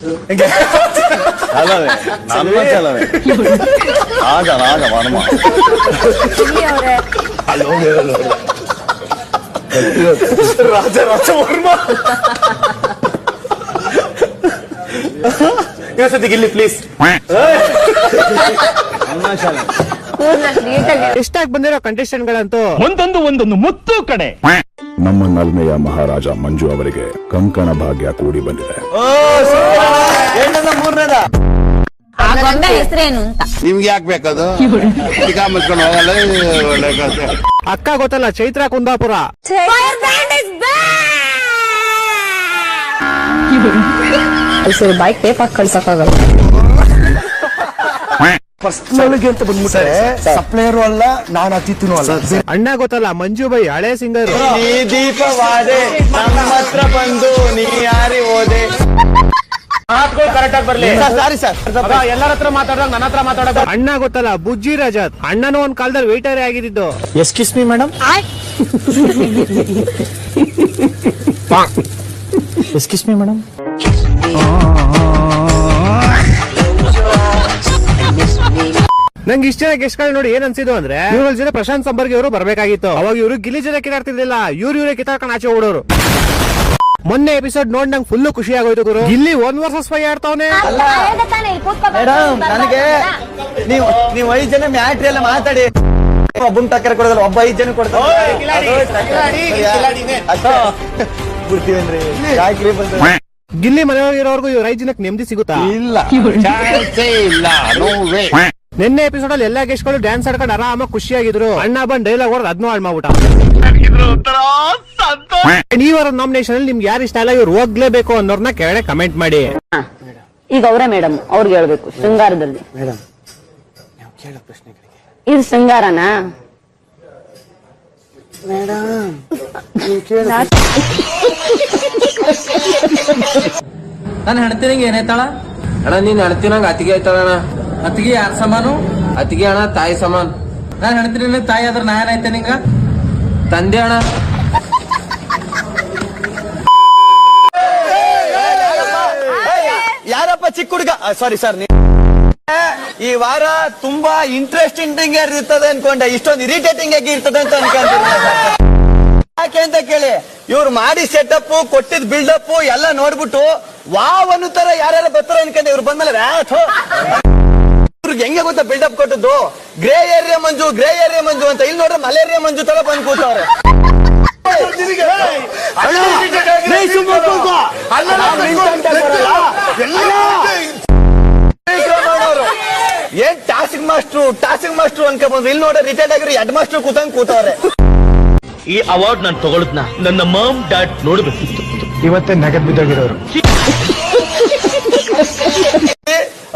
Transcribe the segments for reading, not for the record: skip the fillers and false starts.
ಚಲವೇ ನನ್ನ ಚಲವೇ ಆಗ ರಾಗ ವರ್ಮ ರಾಜ ರಾಜ ವರ್ಮ ಇನ್ನೊಂದ್ಸತಿ ಗಿಲ್ಲಿ ಪ್ಲೀಸ್. ಎಷ್ಟಾಗಿ ಬಂದಿರೋ ಕಂಟೆಸ್ಟೆಂಟ್ ಗಳಂತೂ ಒಂದೊಂದು ಮುತ್ತು ಕಡೆ. ನಮ್ಮ ನಲ್ಮೆಯ ಮಹಾರಾಜ ಮಂಜು ಅವರಿಗೆ ಕಂಕಣ ಭಾಗ್ಯ ಕೂಡಿ ಬಂದಿದೆ. ಮೂರನೇದ ಹೆಸರೇನು ಅಂತ ನಿಮ್ಗೆ ಯಾಕೆ ಬೇಕದು? ಮುಚ್ಕೊಂಡು ಹೋಗಲ್ಲ. ಅಕ್ಕ ಗೊತ್ತಲ್ಲ, ಚೈತ್ರ ಕುಂದಾಪುರ. ಬೈಕ್ ಟೇಪ್ ಹಾಕಿ ಕಳ್ಸಕ್ಕಾಗಲ್ಲ. ಪರ್ಸನಲ್ಗೆ ಅಂತ ಬಂದ್ಬಿಟ್ರೆ ಸಪ್ಲೈಯರು ಅಲ್ಲ, ನಾನು ಅತಿಥಿನೂ ಅಲ್ಲ. ಅಣ್ಣ ಗೊತ್ತಲ್ಲ, ಮಂಜು ಬೈ ಹಳೆ ಸಿಂಗರ್. ನೀ ದೀಪವಾದೆ ನಮ್ಮ ಹತ್ರ ಬಂದು ನೀ ಯಾರಿ ಹೋದೆ. ಮಾತುಗಳು ಕರೆಕ್ಟ್ ಆಗಿ ಬರ್ಲಿ. ಸಾರಿ ಸರ್, ಎಲ್ಲರ ಹತ್ರ ಮಾತಾಡೋದು ನನ್ನ ಹತ್ರ ಮಾತಾಡೋದು. ಅಣ್ಣ ಗೊತ್ತಲ್ಲ, ಬುಜ್ಜಿ ರಜತ್. ಅಣ್ಣನೂ ಒಂದ್ ಕಾಲದಲ್ಲಿ ವೇಟರ್ ಆಗಿದ್ದು. Excuse me madam. Excuse me madam. ನಂಗೆ ಇಷ್ಟ ಗೆಸ್ಟ್ ಗಳು ನೋಡಿ ಏನ್ ಅನ್ಸಿದ್ದು ಅಂದ್ರೆ, ಇವ್ರ ಜೊತೆ ಪ್ರಶಾಂತ್ ಸಂಬರ್ಗಿ ಅವರು ಬರ್ಬೇಕಾಗಿತ್ತು. ಅವಾಗ ಇವರು ಗಿಲ್ಲಿ ಜೊತೆ ಕಿತ್ತಾಡ್ತಿರ್ಲಿಲ್ಲ, ಇವರೇ ಕಿತ್ತಾಡ್ಕೊಂಡು ಆಚೆ ಓಡೋರು. ಮೊನ್ನೆ ಎಪಿಸೋಡ್ ನೋಡಿ ನಂಗೆ ಫುಲ್ ಖುಷಿ ಆಗೋಯ್ತು ಗುರು. ಗಿಲ್ಲಿ 1 ವರ್ಸಸ್ 5 ಆಡ್ತಾವನೆ. ಮೇಡಮ್ ನನಗೆ ನೀವು 5 ಜನ ಮ್ಯಾಟ್ರಿ ಎಲ್ಲ ಮಾತಾಡಿ, ಒಬ್ಬನ್ ಟಕ್ಕರ್ ಕೊಡೋದಲ್ಲ, ಒಬ್ಬ 5 ಜನ ಕೊಡ್ತಾರೆ. ಗಿಲ್ಲಿ ಮನೆಯೊಳಗಿರೋರ್ಗು ಇವ್ರ 5 ಜನಕ್ಕೆ ನೆಮ್ಮದಿ ಸಿಗುತ್ತಾ? ಇಲ್ಲ, ಚಾನ್ಸೇ ಇಲ್ಲ. No way. ನಿನ್ನೆ ಎಪಿಸೋಡ್ ಅಲ್ಲಿ ಎಲ್ಲಾ ಗೆಸ್ಟ್ ಗಳು ಡ್ಯಾನ್ಸ್ ಆಡ್ಕೊಂಡು ಆರಾಮಾಗಿ ಖುಷಿಯಾಗಿದ್ರು. ಅಣ್ಣ ಬಂದ್ ಡೈಲಾಗ್ ಹೊಡೆದ್ ಅದನ್ನೂ ಹಾಳು ಮಾಡ್ಬಿಟ್ಟ. ಈ ವಾರ ನಾಮಿನೇಷನ್ ಅಲ್ಲಿ ನಿಮ್ಗೆ ಯಾರು ಇಷ್ಟ ಇಲ್ಲ, ಇವ್ರು ಹೋಗ್ಲೇಬೇಕು ಅನ್ನೋರ್ನ ಕೆಳಗಡೆ ಕಮೆಂಟ್ ಮಾಡಿ. ಈಗ ಅವರೇ ಮೇಡಮ್, ಅವ್ರಿಗೆ ಹೇಳ್ಬೇಕು ಶೃಂಗಾರದಲ್ಲಿ. ಇದು ಶೃಂಗಾರನಾ ನಾನು ಹೆಣ್ತಿನಂಗೆ ಏನಾಯ್ತಾಳ ಅಣ್ಣ? ನೀನ್ ಹೆಣ್ತಿನಂಗ ಅತಿಗೆ ಆಯ್ತಾಳಣ್ಣ. ಅತಿಗೆ ಯಾರ ಸಮಾನು? ಅತಿಗೆ ಅಣ್ಣ ತಾಯಿ ಸಮಾನ. ನಾನು ಹೆಣ್ತಿನ ತಾಯಿ ಆದ್ರ ನಾ ಏನಾಯ್ತೆ ನಿಂಗ? ತಂದೆ ಅಣ್ಣ. ಯಾರಪ್ಪ ಚಿಕ್ಕ ಹುಡುಗ? ಸಾರಿ ಸರ್, ಈ ವಾರ ತುಂಬಾ ಇಂಟ್ರೆಸ್ಟಿಂಗ್ ಇರ್ತದೆ ಅನ್ಕೊಂಡೆ, ಇಷ್ಟೊಂದು ಇರಿಟೇಟಿಂಗ್ ಆಗಿ ಇರ್ತದೆ ಅಂತ ಅನ್ಕೊಂತೀನಿ. ಯಾಕೆ ಅಂತ ಕೇಳಿ, ಇವ್ರು ಮಾಡಿ ಸೆಟಪ್, ಕೊಟ್ಟಿದ್ ಬಿಲ್ಡಪ್ ಎಲ್ಲ ನೋಡ್ಬಿಟ್ಟು ವಾವ್ ಅನ್ನೋ ತರ ಯಾರ್ಯಾರು ಬರ್ತಾರ ಅನ್ಕೊಂಡೆ. ಇವ್ರು ಬಂದ್ಮೇಲೆ ಇವ್ರಿಗೆ ಹೆಂಗೆ ಗೊತ್ತಾ ಬಿಲ್ಡಪ್ ಕೊಟ್ಟದ್ದು? ಗ್ರೇ ಏರಿಯಾ ಮಂಜು, ಗ್ರೇ ಏರಿಯಾ ಮಂಜು ಅಂತ. ಇಲ್ಲಿ ನೋಡ್ರೆ ಮಲೇರಿಯಾ ಮಂಜು ತರ ಬಂದ್ ಕೂತವ್ರೆ. ಏನ್ ಟಾಸ್ಕ್ ಮಾಸ್ಟ್ರು ಅನ್ಕ ಬಂದ್ರು. ಇಲ್ಲಿ ನೋಡ್ರೆ ರಿಟೈರ್ಡ್ ಆಗಿರೋ ಹೆಡ್ ಮಾಸ್ಟರ್ ಕೂತವ್ರೆ. ಈ ಅವಾರ್ಡ್ ನಾನು ತಗೊಳದ್ನ ನನ್ನ ಮಾಮ್ ಡ್ಯಾಡ್ ನೋಡ್ಬೇಕಿತ್ತು. ಇವತ್ತೇ ನಗದ್ ಬಿದ್ದೋಗಿರೋರು.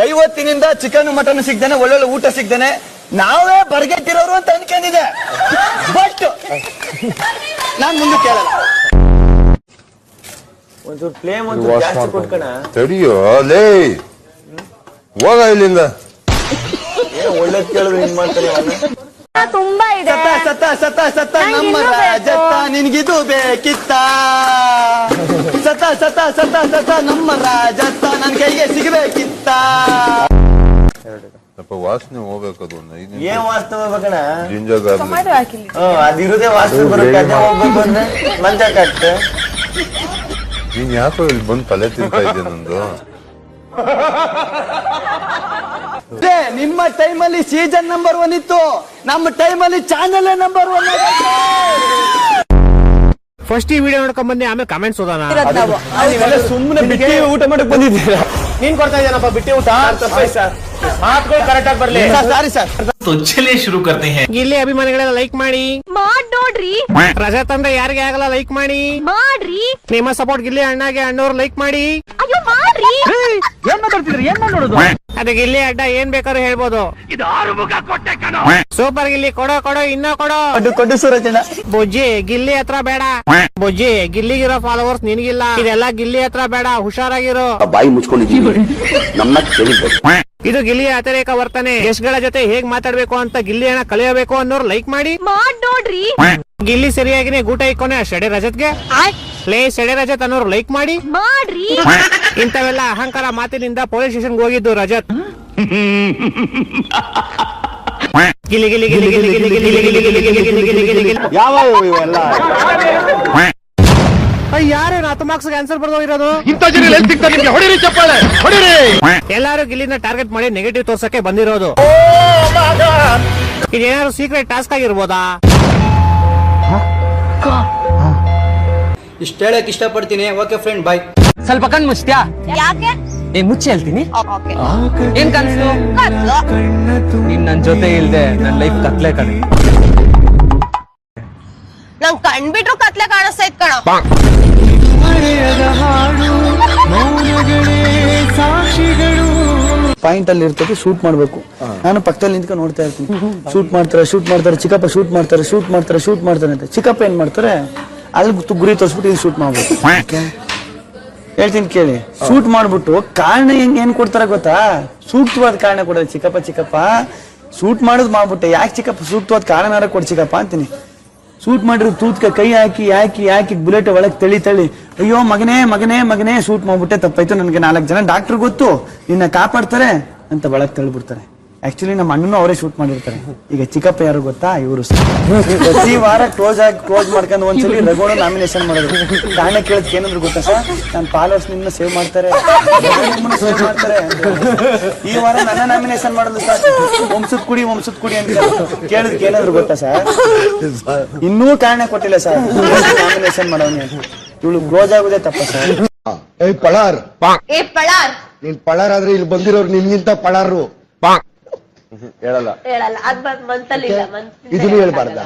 50 ಚಿಕನ್ ಮಟನ್ ಸಿಗ್ದೇನೆ, ಒಳ್ಳೊಳ್ಳೆ ಊಟ ಸಿಗ್ದೇನೆ ನಾವೇ ಬರ್ಗೆಟ್ಟಿರೋರು ಅಂತ ಅನ್ಕೊಂಡಿದೆ. ಬಟ್ ನಾನ್ ಮುಂದೆ ಕೇಳಲ್ಲ. ಒಂಚೂರು ಫ್ಲೇಮ್ ಒಂಚೂರು ಜಾಸ್ತಿ ಕೊಟ್ಕಣ. ತಡಿಯೋ ಲೇ, ಹೋಗ ಇಲ್ಲಿಂದ. ಒಳ್ಳೇದ್ ಕೇಳಿದ್ರೆ ಹಿಂಗ್ ಮಾಡ್ತಾರೆ. ತುಂಬಾ ಇದೆ. ಸತ ನಮ್ಮ ರಾಜತ್ತ ನಿನ್ಗಿದು ಬೇಕಿತ್ತ. ಸತ ನಮ್ಮ ರಾಜತ್ತ ನನ್ ಕೈಗೆ ಸಿಗಬೇಕಿತ್ತ. ಸ್ವಲ್ಪ ವಾಸನೆ ಹೋಗ್ಬೇಕದು. ಏನ್ ವಾಸನೆ ಹೋಗ್ಬೇಕಣ? ಜಿಂಜರ್ ಅದಿರುದೇ ವಾಸನೆ ಬರುತ್ತೆ. ಅದೇ ಹೋಗ್ಬೇಕು ಅಂದ್ರೆ ಮಂಚ ಕಟ್ಟೆ. ನೀನ್ ಯಾಕೋ ಇಲ್ಲಿ ಬಂದು ತಲೆ ತಿಂತಾ ಇದ್ದೆ ನಂದು. ನಿಮ್ಮ ಟೈಮಲ್ಲಿ ಸೀಸನ್ ನಂಬರ್ 1 ಇತ್ತು, ನಮ್ಮ ಟೈಮಲ್ಲಿ ಚಾನೆಲ್ ನಂಬರ್ 1. ಫಸ್ಟ್ ಈ ವಿಡಿಯೋ ನೋಡ್ಕೊಂಡ್ ಬನ್ನಿ, ಆಮೇಲೆ ಕಮೆಂಟ್ಸ್ ಓದೋಣ. ನೀವೆಲ್ಲ ಸುಮ್ಮನೆ ಬಿಟ್ಟಿ ಊಟ ಮಾಡಕ್ ಬಂದಿದ್ದೀರಾ. ನೀನ್ ಕೊಡ್ತಾ ಇದ್ದೇನಪ್ಪ ಬಿಟ್ಟಿ ಊಟ? ಮಾತುಗಳು ಕರೆಕ್ಟ್ ಆಗಿ ಬರ್ಲಿ. Sorry sir. तो चलिए शुरू करते हैं. ಗಿಲ್ಲಿ ಅಭಿಮಾನಿಗಳೆಲ್ಲ ಲೈಕ್ ಮಾಡಿ ನೋಡ್ರಿ. ರಜತ್ ಅಂದ್ರೆ ಯಾರಿಗೆ ಆಗಲ್ಲ ಲೈಕ್ ಮಾಡಿ. ನಿಮ್ಮ ಸಪೋರ್ಟ್ ಗಿಲ್ಲಿ ಅಣ್ಣಗೆ, ಅಣ್ಣವ್ರು ಲೈಕ್ ಮಾಡಿ. ಅಯ್ಯೋ ಮಾಡ್ರಿ. ಏನ್ ಮಾತಾಡ್ತಿದ್ರಿ? ಏನ್ ನೋಡುದು? ಅದೇ ಗಿಲ್ಲಿ ಅಡ್ಡ ಏನ್ ಬೇಕಾದ್ರೂ ಹೇಳ್ಬೋದು. ಇದು 6 ಮುಖ ಕೊಟ್ಟೆ ಕಣೋ. ಸೂಪರ್ ಗಿಲ್ಲಿ, ಕೊಡೋ ಇನ್ನೂ ಕೊಡೋ. ಕೊಟ್ಟು ಸೂರಜನ. ಬುಜ್ಜಿ ಗಿಲ್ಲಿ ಹತ್ರ ಬೇಡ. ಬುಜ್ಜಿ ಗಿಲ್ಲಿಗಿರೋ ಫಾಲೋವರ್ಸ್ ನಿನ್ಗಿಲ್ಲ. ಇದೆಲ್ಲ ಗಿಲ್ಲಿ ಹತ್ರ ಬೇಡ, ಹುಷಾರಾಗಿರೋ. ಬಾಯಿ ಮುಚ್ಕೊಂಡಿದ್ದೀವಿ, ನಮ್ಮ ಕೇಳಿದ್ದೆ. ಇದು ಗಿಲ್ಲಿಯ ಅತಿರೇಕ ವರ್ತನೆ. ಗೆಸ್ಟ್ ಗಳ ಜೊತೆ ಹೇಗ್ ಮಾತಾಡ್ಬೇಕು ಅಂತ ಗಿಲ್ಲಿ ಅಣ್ಣ ಕಲಿಯಬೇಕು ಅನ್ನೋರು ಲೈಕ್ ಮಾಡಿ. ನೋಡ್ರಿ. ಗಿಲ್ಲಿ ಸರಿಯಾಗಿನೇ ಗೂಟ ಇಕ್ಕೋನೆ ಅಷ್ಟೇ ರಜತ್ಗೆ. ರಜತ್ ಅನ್ನೋರು ಲೈಕ್ ಮಾಡಿ ಇಂಥವೆಲ್ಲ ಅಹಂಕಾರ ಮಾತಿನಿಂದ ಪೊಲೀಸ್ ಸ್ಟೇಷನ್ಗೆ ಹೋಗಿದ್ದು ರಜತ್. ಗಿಲಿ ಗಿಲಿ ಗಿಲಿ ಗಿಲಿ ಗಿಲಿ ಗಿಲಿ ಗಿಲಿ ಗಿಲಿ ಗಿಲಿ ಗಿಲಿ ಗಿಲಿ ಗಿಲಿ ಗಿಲಿ. ಯಾವ ಇವೆಲ್ಲ ಯಾರೇನು 10 ಮಾರ್ಕ್ಸ್ ಆನ್ಸರ್ ಬರ್ದೋಗಿರೋದು? ಇಂಥ ಜನ ಎಲ್ಲಿ ಸಿಗ್ತಾರೆ ನಿಮ್ಗೆ? ಹೊಡಿರಿ ಚಪ್ಪಾಳೆ, ಹೊಡಿರಿ. ಎಲ್ಲಾರು ಗಿಲ್ಲಿನ ಟಾರ್ಗೆಟ್ ಮಾಡಿ ನೆಗೆಟಿವ್ ತೋರ್ಸಕ್ಕೆ ಬಂದಿರೋದು. ಇದೇನಾದ್ರು ಸೀಕ್ರೆಟ್ ಟಾಸ್ಕ್ ಆಗಿರ್ಬೋದಾ? ಇಷ್ಟ ಹೇಳಕ್ ಇಷ್ಟಪಡ್ತೀನಿ. ಓಕೆ ಫ್ರೆಂಡ್, ಬಾಯ್. ಸ್ವಲ್ಪ ಕಣ್ ಮುಚ್ತ್ಯಾ? ಯಾಕೆ? ಮುಚ್ಚಿ ಹೇಳ್ತೀನಿ. ಏನ್ ಕನ್ಸು? ನೀನ್ ನನ್ ಜೊತೆ ಇಲ್ದೆ ನನ್ ಲೈಫ್ ಕತ್ಲೆ ಕಣೆ. ನಂಗ್ ಕಣ್ಬಿಟ್ರು ಕತ್ಲೆ ಕಾಣಿಸ್ತೈತ್ ಕಣ. ಪಾಯಿಂಟ್ ಅಲ್ಲಿ ಇರ್ತದೆ, ಶೂಟ್ ಮಾಡ್ಬೇಕು. ನಾನು ಪಕ್ಕದಲ್ಲಿ ನಿಂತ್ಕೊಂಡು ನೋಡ್ತಾ ಇರ್ತೀನಿ. ಶೂಟ್ ಮಾಡ್ತಾರೆ ಚಿಕ್ಕಪ್ಪ, ಶೂಟ್ ಮಾಡ್ತಾರೆ ಅಂತ. ಚಿಕ್ಕಪ್ಪ ಏನ್ ಮಾಡ್ತಾರೆ, ಅಲ್ಲಿ ಗುರಿ ತೋರಿಸ್ಬಿಟ್ಟು ಇಲ್ಲಿ ಶೂಟ್ ಮಾಡ್ಬೇಕು. ಹೇಳ್ತೀನಿ ಕೇಳಿ. ಶೂಟ್ ಮಾಡ್ಬಿಟ್ಟು ಕಾರಣ ಏನ್ ಕೊಡ್ತಾರ ಗೊತ್ತಾ? ಸೂಕ್ತವಾದ ಕಾರಣ ಕೊಡೋದು. ಚಿಕ್ಕಪ್ಪ ಶೂಟ್ ಮಾಡೋದು ಮಾಡ್ಬಿಟ್ಟೆ, ಯಾಕೆ ಚಿಕ್ಕಪ್ಪ ಸೂಕ್ತವಾದ ಕಾರಣ ಕೊಡ್ ಚಿಕ್ಕಪ್ಪ ಅಂತೀನಿ. ಶೂಟ್ ಮಾಡಿರೋ ತೂತ್ಕ ಕೈ ಹಾಕಿ ಬುಲೆಟ್ ಒಳಗೆ ತಳಿ ಅಯ್ಯೋ ಮಗನೇ ಶೂಟ್ ಮಾಡ್ಬಿಟ್ಟೆ, ತಪ್ಪಾಯ್ತು, ನನಗೆ 4 ಜನ ಡಾಕ್ಟರ್ ಗೊತ್ತು, ನಿನ್ನ ಕಾಪಾಡ್ತಾರೆ ಅಂತ ಒಳಗೆ ತಳ್ಳಿಬಿಡ್ತಾರೆ. ಆಕ್ಚುಲಿ ನಮ್ಮ ಅಣ್ಣನು ಅವರೇ ಶೂಟ್ ಮಾಡಿರ್ತಾರೆ. ಈಗ ಚಿಕ್ಕಪ್ಪ ಯಾರು ಗೊತ್ತಾ? ಇವರು. ಪ್ರತಿ ವಾರ ಕ್ಲೋಸ್ ಮಾಡ್ಕೊಂಡು ಒಂದ್ಸಲಿ ರಘೋಣ ನಾಮಿನೇಷನ್ ಮಾಡೋದು. ಕಾರಣ ಕೇಳೋದಕ್ಕೆ ಏನಂದ್ರು ಗೊತ್ತಾ ಸರ್? ನನ್ನ ಫಾಲೋವರ್ಸ್ ನಿಮ್ಮನ್ನ ಸೇವ್ ಮಾಡ್ತಾರೆ. ಈ ವಾರ ನನ್ನ ನಾಮಿನೇಷನ್ ಮಾಡೋದು ಸರ್. ವಂಶದ ಕುಡಿ ಅಂತ ಕೇಳೋದಕ್ಕೆ ಏನಾದ್ರು ಗೊತ್ತಾ ಸರ್? ಇನ್ನೂ ಕಾರಣ ಕೊಟ್ಟಿಲ್ಲ ಸರ್ ನಾಮಿನೇಷನ್ ಮಾಡೋನಿ. ಇವಳು ಕ್ಲೋಸ್ ಆಗೋದೇ ತಪ್ಪ ಸರ್. ಪಳಾರ್ ಏ ಪಳಾರ್, ನೀನ್ ಪಳಾರ್ ಆದ್ರೆ ಇಲ್ಲಿ ಬಂದಿರೋರು ನಿನ್ಗಿಂತ ಪಳಾರು ಹೇಳಲ್ಲ. ಅದ್ ಮನ್ಸಲ್ಲಿ ಇಲ್ಲ. ಇದನ್ನು ಹೇಳ್ಬಾರ್ದ?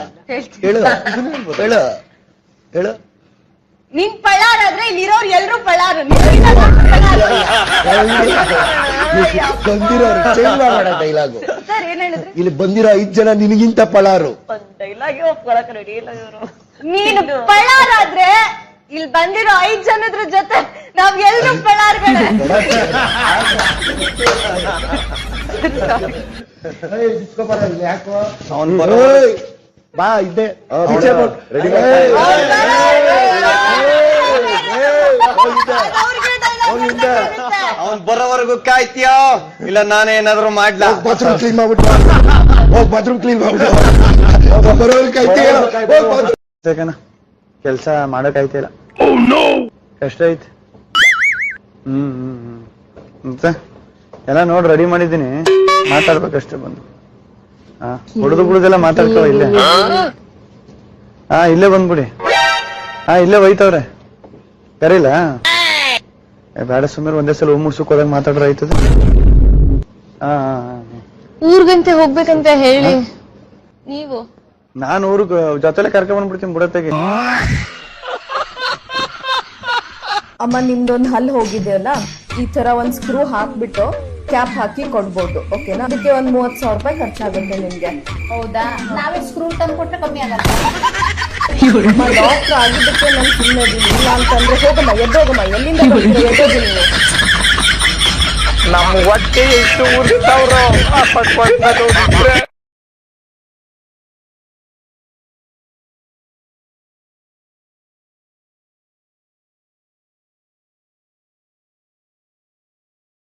ಹೇಳು. ನೀನ್ ಪಳಾರ್ ಆದ್ರೆ ಇಲ್ಲಿರೋರು ಎಲ್ರು ಪಳಾರ್. ಬಂದಿರೋರು ಚೇಂಜ್ ಮಾಡೋ ಡೈಲಾಗು. ಸರ್ ಏನ್ ಹೇಳಿದ್ರಿ? ಇಲ್ಲಿ ಬಂದಿರೋ 5 ಜನ ನಿನಗಿಂತ ಪಳಾರು. ಡೈಲಾಗ್ ಒಪ್ಕೊಳಕ್ ರೆಡಿ ಇಲ್ಲ ಇವರು. ನೀನು ಪಳಾರ್ ಆದ್ರೆ ಇಲ್ಲಿ ಬಂದಿರೋ 5 ಜನದ್ರ ಜೊತೆ ನಾವ್ ಎಲ್ರು ಪಳಾರ್ಗಳೇ. ಬಾ ಇದ್ದೆ ಅವನ್ ಬರೋವರೆಗೂ ಕಾಯ್ತೀಯೋ ಇಲ್ಲ ನಾನೇ ಏನಾದ್ರು ಮಾಡ್ಲಾ? ಬಾತ್ರೂಮ್ ಕ್ಲೀನ್ ಮಾಡ್ಬಿಟ್ಟು ಬಾತ್ರೂಮ್ ಕ್ಲೀನ್ ಮಾಡ್ಬಿಟ್ಟು ಬರೋವರೆಗೂ ಕಾಯ್ತೀಯ? ಕೆಲಸ ಮಾಡಕ್ ಆಯ್ತಿಲ್ಲ, ಕಷ್ಟ ಐತಿ. ಮತ್ತೆ ಎಲ್ಲ ನೋಡಿ ರೆಡಿ ಮಾಡಿದ್ದೀನಿ, ಮಾತಾಡ್ಬೇಕಷ್ಟೇ ಬಂದು. ಹುಡುದು ಬಿಡುದೆಲ್ಲ ಮಾತಾಡ್ಕೋ ಇಲ್ಲೇ. ಇಲ್ಲೇ ಬಂದ್ಬಿಡಿ. ಇಲ್ಲೇ ಒಯ್ತವ್ರೆ, ಕರೀಲ? ಬೇಡ ಸುಮ್ಮನೆ ಒಂದೇ ಸಲ ಮುಡ್ಸಕ್ ಹೋದಾಗ ಮಾತಾಡ್ರೆ ಆಯ್ತದ. ಊರ್ಗಂತೆ ಹೋಗ್ಬೇಕಂತ ಹೇಳಿ ನೀವು. ನಾನು ಊರ್ಗ್ ಜೊತೆಲೆ ಕರ್ಕೊಂಡ್ ಬಂದ್ಬಿಡ್ತೀನಿ ಬುಡತೆಗೆ. ಅಮ್ಮ ನಿಮ್ದೊಂದು ಹಲ್ಲು ಹೋಗಿದೆಯಲ್ಲ, ಈ ತರ ಒಂದ್ ಸ್ಕ್ರೂ ಹಾಕ್ಬಿಟ್ಟು ಕ್ಯಾಪ್ ಹಾಕಿ ಕೊಡ್ಬೋದು, ಓಕೆನಾ? ಅದಕ್ಕೆ ಒಂದ್ 30,000 ರೂಪಾಯಿ ಖರ್ಚಾಗುತ್ತೆ ನಿಮ್ಗೆ. ಹೌದಾ? ನಾವೇ ಸ್ಕ್ರೂ ತಂದು ಕೊಟ್ರೆ ಕಮ್ಮಿ ಆಗಲ್ಲ. ಡಾಕ್ಟರ್ ಆಗಿದ್ದಕ್ಕೆ ನಾನು ಸುಮ್ಮನೆ ಇಲ್ಲ ಅಂತಂದ್ರೆ ಹೋಗಮ್ಮ, ಎದ್ದೋಗಮ್ಮ. ಎಲ್ಲಿಂದ ಬರ್ತೀರ? ಎದ್ದೋಗಿ ನೀವು. ನಮ್ಮ ಹೊಟ್ಟೆ ಎಷ್ಟು ಉರಿತಾವ್ರೋ